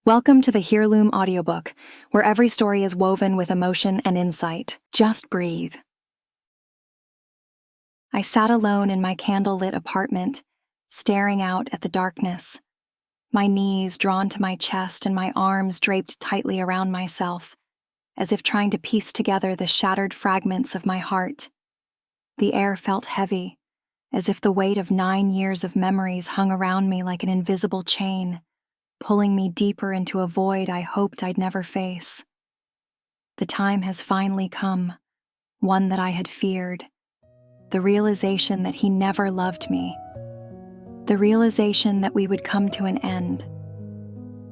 Welcome to the HearLoom audiobook, where every story is woven with emotion and insight. Just breathe. I sat alone in my candle-lit apartment, staring out at the darkness, my knees drawn to my chest and my arms draped tightly around myself, as if trying to piece together the shattered fragments of my heart. The air felt heavy, as if the weight of 9 years of memories hung around me like an invisible chain, pulling me deeper into a void I hoped I'd never face. The time has finally come, one that I had feared. The realization that he never loved me. The realization that we would come to an end.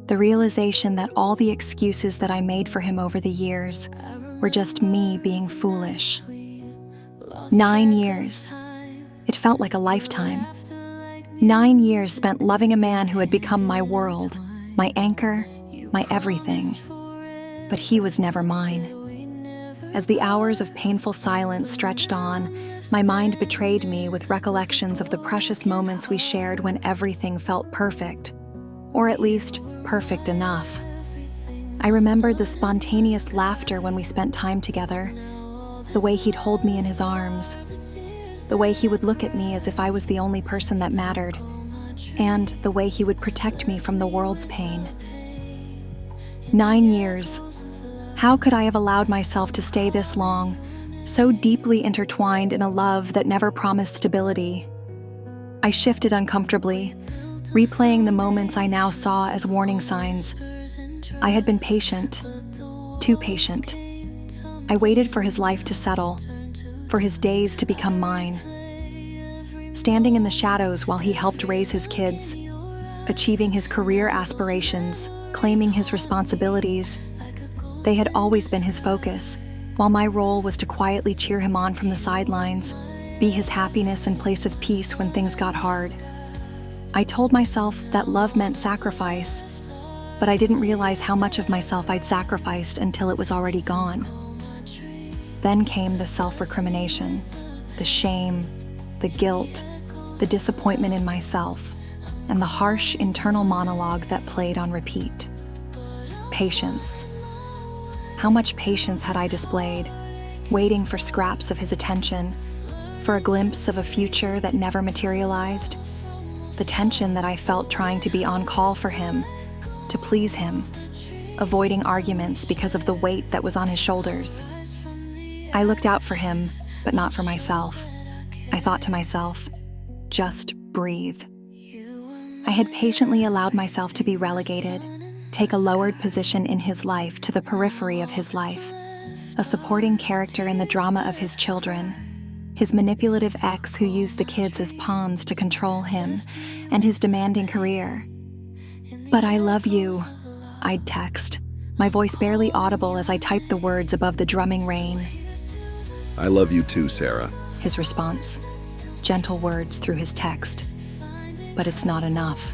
The realization that all the excuses that I made for him over the years were just me being foolish. 9 years. It felt like a lifetime. 9 years spent loving a man who had become my world, my anchor, my everything. But he was never mine. As the hours of painful silence stretched on, my mind betrayed me with recollections of the precious moments we shared when everything felt perfect, or at least perfect enough. I remembered the spontaneous laughter when we spent time together, the way he'd hold me in his arms, the way he would look at me as if I was the only person that mattered, and the way he would protect me from the world's pain. 9 years. How could I have allowed myself to stay this long, so deeply intertwined in a love that never promised stability? I shifted uncomfortably, replaying the moments I now saw as warning signs. I had been patient, too patient. I waited for his life to settle, for his days to become mine. Standing in the shadows while he helped raise his kids, achieving his career aspirations, claiming his responsibilities, they had always been his focus, while my role was to quietly cheer him on from the sidelines, be his happiness and place of peace when things got hard. I told myself that love meant sacrifice, but I didn't realize how much of myself I'd sacrificed until it was already gone. Then came the self-recrimination, the shame, the guilt, the disappointment in myself, and the harsh internal monologue that played on repeat. Patience. How much patience had I displayed, waiting for scraps of his attention, for a glimpse of a future that never materialized? The tension that I felt trying to be on call for him, to please him, avoiding arguments because of the weight that was on his shoulders. I looked out for him, but not for myself. I thought to myself, just breathe. I had patiently allowed myself to be relegated, take a lowered position in his life to the periphery of his life, a supporting character in the drama of his children, his manipulative ex who used the kids as pawns to control him, and his demanding career. "But I love you," I'd text, my voice barely audible as I typed the words above the drumming rain. "I love you too, Sarah," his response, gentle words through his text. But it's not enough.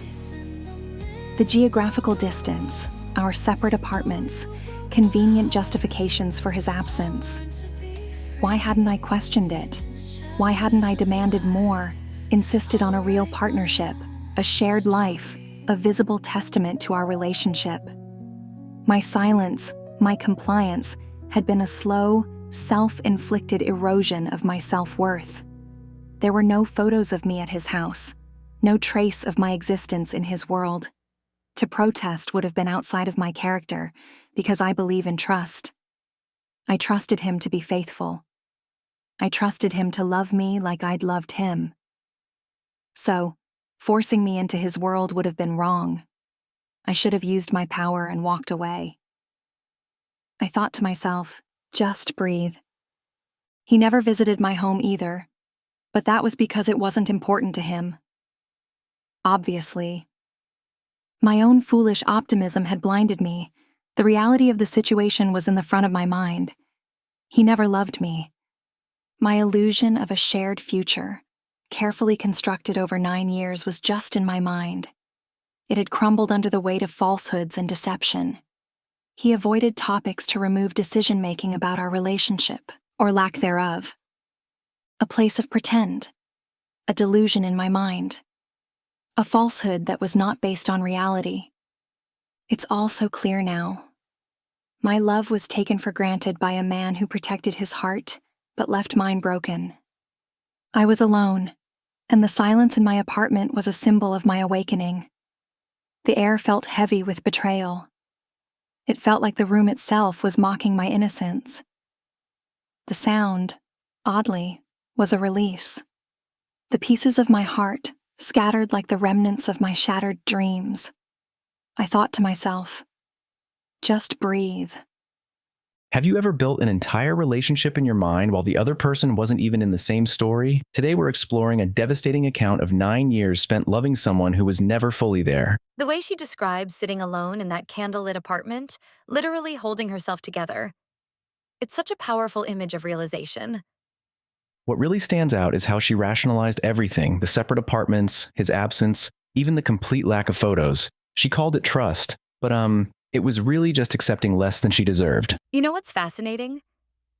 The geographical distance, our separate apartments, convenient justifications for his absence. Why hadn't I questioned it? Why hadn't I demanded more, insisted on a real partnership, a shared life, a visible testament to our relationship? My silence, my compliance, had been a slow, self-inflicted erosion of my self-worth. There were no photos of me at his house, no trace of my existence in his world. To protest would have been outside of my character, because I believe in trust. I trusted him to be faithful. I trusted him to love me like I'd loved him. So, forcing me into his world would have been wrong. I should have used my power and walked away. I thought to myself, just breathe. He never visited my home either, but that was because it wasn't important to him. Obviously. My own foolish optimism had blinded me. The reality of the situation was in the front of my mind. He never loved me. My illusion of a shared future, carefully constructed over 9 years, was just in my mind. It had crumbled under the weight of falsehoods and deception. He avoided topics to remove decision-making about our relationship, or lack thereof. A place of pretend, a delusion in my mind, a falsehood that was not based on reality. It's all so clear now. My love was taken for granted by a man who protected his heart, but left mine broken. I was alone, and the silence in my apartment was a symbol of my awakening. The air felt heavy with betrayal. It felt like the room itself was mocking my innocence. The sound, oddly, was a release. The pieces of my heart scattered like the remnants of my shattered dreams. I thought to myself, just breathe. Have you ever built an entire relationship in your mind while the other person wasn't even in the same story? Today we're exploring a devastating account of 9 years spent loving someone who was never fully there. The way she describes sitting alone in that candlelit apartment, literally holding herself together. It's such a powerful image of realization. What really stands out is how she rationalized everything, the separate apartments, his absence, even the complete lack of photos. She called it trust, but it was really just accepting less than she deserved. You know what's fascinating?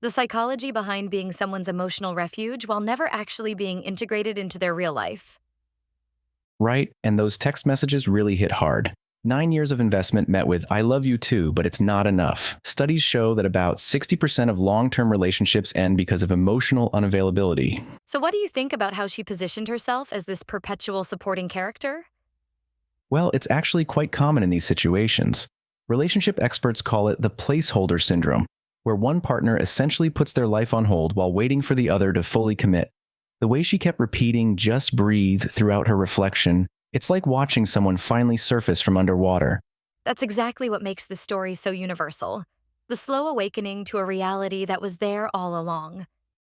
The psychology behind being someone's emotional refuge while never actually being integrated into their real life. Right? And those text messages really hit hard. 9 years of investment met with "I love you too, but it's not enough." Studies show that about 60% of long-term relationships end because of emotional unavailability. So what do you think about how she positioned herself as this perpetual supporting character? Well, it's actually quite common in these situations. Relationship experts call it the placeholder syndrome, where one partner essentially puts their life on hold while waiting for the other to fully commit. The way she kept repeating "just breathe" throughout her reflection, it's like watching someone finally surface from underwater. That's exactly what makes this story so universal. The slow awakening to a reality that was there all along.